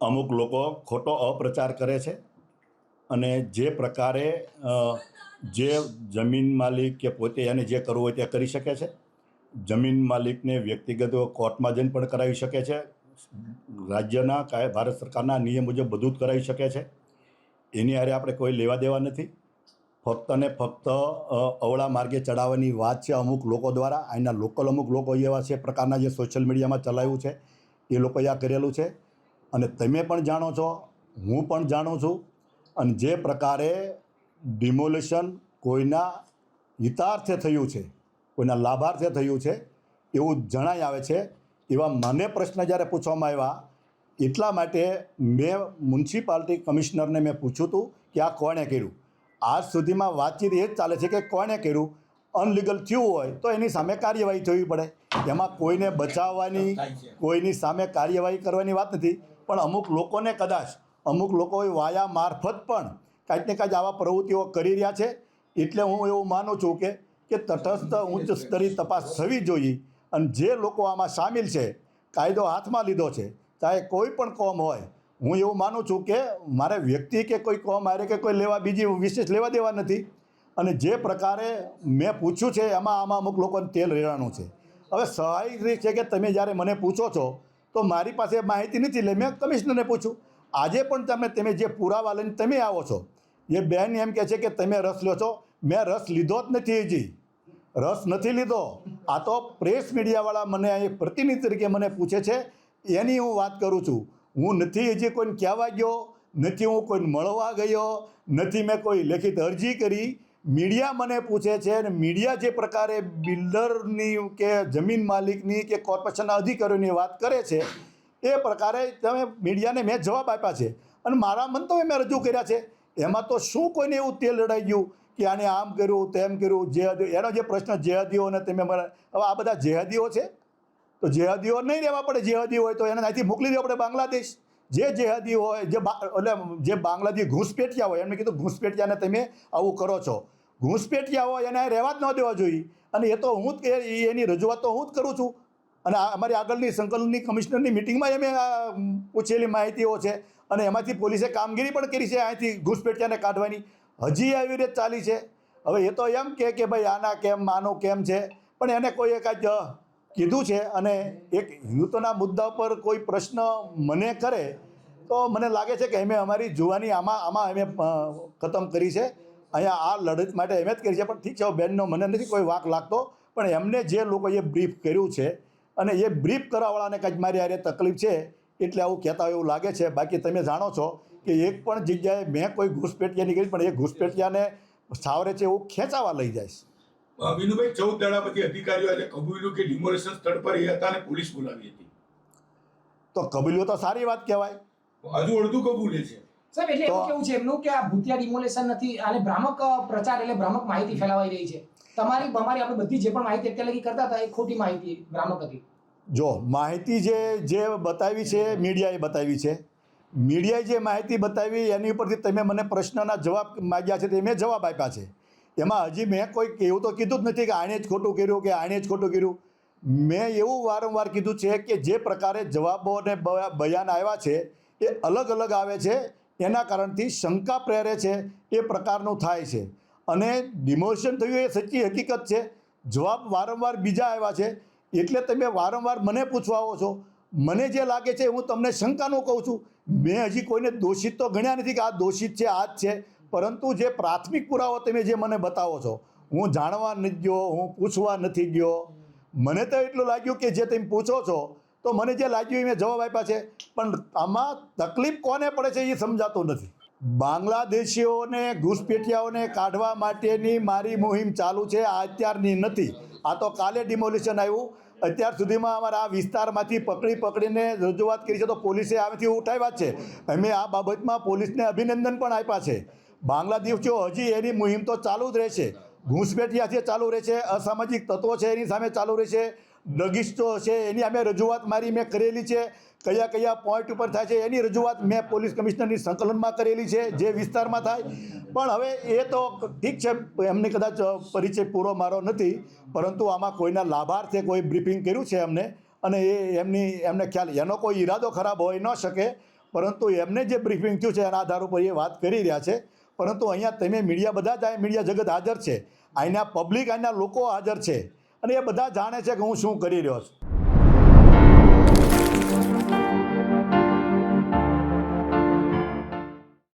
અમુક લોકો ખોટો અપ્રચાર કરે છે અને જે પ્રકારે જે જમીન માલિક કે પોતે એને જે કરવું હોય તે કરી શકે છે. જમીન માલિકને વ્યક્તિગત કોર્ટમાં જઈને પણ કરાવી શકે છે. રાજ્યના ભારત સરકારના નિયમ મુજબ બધું જ કરાવી શકે છે. એની હારે આપણે કોઈ લેવા દેવા નથી. ફક્ત ને ફક્ત અવળા માર્ગે ચડાવવાની વાત છે અમુક લોકો દ્વારા. અહીંના લોકલ અમુક લોકો એવા છે પ્રકારના જે સોશિયલ મીડિયામાં ચલાવ્યું છે એ લોકોએ આ કરેલું છે. અને તમે પણ જાણો છો, હું પણ જાણું છું. અને જે પ્રકારે ડિમોલિશન કોઈના હિતાર્થે થયું છે, કોઈના લાભાર્થે થયું છે એવું જણાઈ આવે છે. એવા મને પ્રશ્ન જ્યારે પૂછવામાં આવ્યા એટલા માટે મેં મ્યુનિસિપાલિટી કમિશનરને મેં પૂછ્યું હતું કે આ કોણે કર્યું. આજ સુધીમાં વાતચીત એ જ ચાલે છે કે કોણે કર્યું. અનલીગલ થયું હોય તો એની સામે કાર્યવાહી થવી પડે. એમાં કોઈને બચાવવાની, કોઈની સામે કાર્યવાહી કરવાની વાત નથી. પણ અમુક લોકોને કદાચ અમુક લોકો વાયા મારફત પણ કાંઈક ને કાંઈક આવા પ્રવૃત્તિઓ કરી રહ્યા છે. એટલે હું એવું માનું છું કે તટસ્થ ઉચ્ચ સ્તરીય તપાસ થવી જોઈએ. અને જે લોકો આમાં સામેલ છે, કાયદો હાથમાં લીધો છે, ચાહે કોઈ પણ કોમ હોય, હું એવું માનું છું કે મારે વ્યક્તિ કે કોઈ કોમ હારે કે કોઈ બીજી વિશેષ લેવા દેવા નથી. અને જે પ્રકારે મેં પૂછ્યું છે આમાં અમુક લોકોને તેલ રેડાનું છે. હવે સ્વાભાવિક છે કે તમે જ્યારે મને પૂછો છો તો મારી પાસે માહિતી નથી, એટલે મેં કમિશનરને પૂછ્યું. આજે પણ તમે જે પુરાવા લઈને તમે આવો છો, એ બેન એમ કહે છે કે તમે રસ લો છો. મેં રસ લીધો જ નથી, હજી રસ નથી લીધો. આ તો પ્રેસ મીડિયાવાળા મને અહીં પ્રતિનિધિ તરીકે મને પૂછે છે એની હું વાત કરું છું. હું નથી હજી કોઈને કહેવા ગયો, નથી હું કોઈને મળવા ગયો, નથી મેં કોઈ લેખિત અરજી કરી. મીડિયા મને પૂછે છે અને મીડિયા જે પ્રકારે બિલ્ડરની કે જમીન માલિકની કે કોર્પોરેશનના અધિકારીઓની વાત કરે છે એ પ્રકારે તમે મીડિયાને મેં જવાબ આપ્યા છે અને મારા મંતવ્ય મેં રજૂ કર્યા છે. એમાં તો શું કોઈને એવું તેલ રડાઈ ગયું કે આને આમ કર્યું તેમ કર્યું. એનો જે પ્રશ્ન જેહાદીઓને તમે હવે આ બધા જેહાદીઓ છે તો જેહાદીઓ નહીં રહેવા પડે. જેહાદી હોય તો એને અહીંથી મોકલી દેવા પડે બાંગ્લાદેશ. જે જેહાદી હોય એટલે જે બાંગ્લાદેશ ઘૂસપેઠિયા હોય એમને કીધું ઘૂસપેઠિયાને તમે આવું કરો છો. ઘૂસપેઠિયા હોય એને રહેવા જ ન દેવા જોઈએ. અને એ તો હું જ એની રજૂઆત તો હું જ કરું છું. અને અમારી આગળની સંકલનની કમિશનરની મિટિંગમાં અમે પૂછેલી માહિતીઓ છે અને એમાંથી પોલીસે કામગીરી પણ કરી છે અહીંથી ઘૂસપેઠિયાને કાઢવાની. હજી આવી રીતે ચાલી છે. હવે એ તો એમ કે ભાઈ આના કેમ આનું કેમ છે, પણ એને કોઈએ કાંઈક કીધું છે. અને એક હિન્દુત્વના મુદ્દા પર કોઈ પ્રશ્ન મને કરે તો મને લાગે છે કે અમે અમારી જુવાની આમાં અમે ખતમ કરી છે. અહીંયા આ લડત માટે એમ જ કરી છે. પણ ઠીક છે, બેનનો મને નથી કોઈ વાંક લાગતો, પણ એમને જે લોકોએ બ્રીફ કર્યું છે અને એ બ્રીફ કરવાવાળાને કંઈક મારી હારે તકલીફ છે એટલે આવું કહેતા હોય એવું લાગે છે. બાકી તમે જાણો છો કે એક પણ જગ્યાએ મેં કોઈ ઘૂસપેઠિયાની કરી, પણ એ ઘૂસપેઠિયાને સાવરે છે એવું ખેંચાવા લઈ જાય છે. વિનુભાઈ, 14 દાડા પછી અધિકારીઓ આજે કબૂલ્યું કે ડિમોલેશન સ્થળ પર એ હતા અને પોલીસ બોલાવી હતી. તો કબૂલ્યો તો સારી વાત કહેવાય. હજુ અડધું કબૂલે છે સાહેબ. એટલે એવું કેવું છે એમનું કે આ ભૂતિયા ડિમોલેશન નથી, આને ભ્રામક પ્રચાર એટલે ભ્રામક માહિતી ફેલાવાઈ રહી છે. અમારી આપણે બધી જે પણ માહિતી અત્યારે લગી કરતા હતા એ ખોટી માહિતી, ભ્રામક હતી. જો માહિતી જે બતાવી છે મીડિયાએ બતાવી છે. મીડિયાએ જે માહિતી બતાવી એની ઉપરથી તમે મને પ્રશ્નના જવાબ માગ્યા છે તે મેં જવાબ આપ્યા છે. એમાં હજી મેં કોઈ એવું તો કીધું જ નથી કે આણે જ ખોટું કર્યું કે આણે જ ખોટું કર્યું. મેં એવું વારંવાર કીધું છે કે જે પ્રકારે જવાબો અને બયાન આવ્યા છે એ અલગ અલગ આવે છે. એના કારણથી શંકા પ્રેરે છે એ પ્રકારનું થાય છે. અને ડિમોલિશન થયું એ સચ્ચી હકીકત છે. જવાબ વારંવાર બીજા આવ્યા છે એટલે તમે વારંવાર મને પૂછવા આવો છો. મને જે લાગે છે હું તમને શંકાનું કહું છું. મેં હજી કોઈને દોષિત તો ગણ્યા નથી કે આ દોષિત છે, આ જ છે. પરંતુ જે પ્રાથમિક પુરાવો તમે જે મને બતાવો છો, હું જાણવા નથી ગયો, હું પૂછવા નથી ગયો. મને તો એટલું લાગ્યું કે જે તમે પૂછો છો તો મને જે લાગ્યું એ મેં જવાબ આપ્યા છે. પણ આમાં તકલીફ કોને પડે છે એ સમજાતું નથી. બાંગ્લાદેશીઓને ઘૂસપેઠિયાઓને કાઢવા માટેની મારી મુહિમ ચાલુ છે, આ અત્યારની નથી. આ તો કાલે ડિમોલિશન આવ્યું. અત્યાર સુધીમાં અમારા આ વિસ્તારમાંથી પકડીને રજૂઆત કરી છે તો પોલીસે આમાંથી ઉઠાવ્યા જ છે. અમે આ બાબતમાં પોલીસને અભિનંદન પણ આપ્યા છે. બાંગ્લાદેશીઓ હજી એની મુહિમ તો ચાલુ જ રહેશે. ઘૂસપેઠિયા છે ચાલુ રહેશે, અસામાજિક તત્વો છે એની સામે ચાલુ રહેશે, ડગિસ્ટો છે એની અમે રજૂઆત મેં કરેલી છે. કયા પોઈન્ટ ઉપર થાય છે એની રજૂઆત મેં પોલીસ કમિશનરની સંકલનમાં કરેલી છે જે વિસ્તારમાં થાય. પણ હવે એ તો ઠીક છે, એમને કદાચ પરિચય પૂરો મારો નથી, પરંતુ આમાં કોઈના લાભાર્થે કોઈ બ્રીફિંગ કર્યું છે એમને અને એમને ખ્યાલ, એનો કોઈ ઈરાદો ખરાબ હોઈ ન શકે. પરંતુ એમને જે બ્રીફિંગ થયું છે એના આધાર ઉપર એ વાત કરી રહ્યા છે. પરંતુ અહીંયા તમે મીડિયા બધા જ મીડિયા જગત હાજર છે, અહીંના પબ્લિક, અહીંના લોકો હાજર છે અને એ બધા જાણે છે કે હું શું કરી રહ્યો છું.